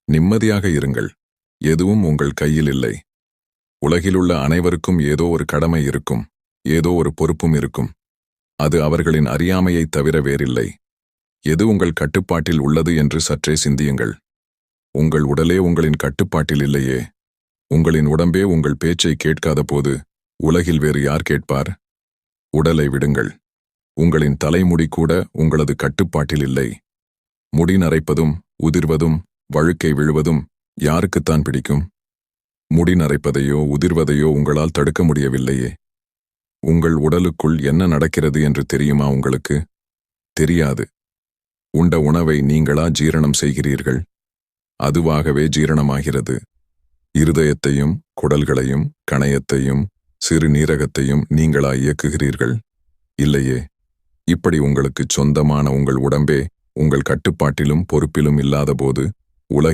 நிம்மதியாக இருங்கள். எதுவும் உங்கள் கையில் இல்லை. உலகிலுள்ள அனைவருக்கும் ஏதோ ஒரு கடமை இருக்கும். ஏதோ ஒரு பொறுப்பும் இருக்கும். அது அவர்களின் அறியாமையைத் தவிர வேறில்லை. எது உங்கள் கட்டுப்பாட்டில் உள்ளது என்று சற்றே சிந்தியுங்கள். உங்கள் உடலே உங்களின் கட்டுப்பாட்டில் இல்லையே. உங்களின் உடம்பே உங்கள் பேச்சை கேட்காத போது உலகில் வேறு யார் கேட்பார்? உடலை விடுங்கள். உங்களின் தலைமுடி கூட உங்களது கட்டுப்பாட்டில் இல்லை. முடி நரைப்பதும் உதிர்வதும் வழுக்கை விழுவதும் யாருக்குத்தான் பிடிக்கும்? முடி நரைப்பதையோ உதிர்வதையோ உங்களால் தடுக்க முடியவில்லையே. உங்கள் உடலுக்குள் என்ன நடக்கிறது என்று தெரியுமா உங்களுக்கு? தெரியாது. உண்ட உணவை நீங்களா ஜீரணம் செய்கிறீர்கள்? அதுவாகவே ஜீரணமாகிறது. இருதயத்தையும் குடல்களையும் கணையத்தையும் சிறுநீரகத்தையும் நீங்களா இயக்குகிறீர்கள்? இல்லையே. இப்படி உங்களுக்கு சொந்தமான உங்கள் உடம்பே உங்கள் கட்டுப்பாட்டிலும் பொறுப்பிலும் இல்லாதபோது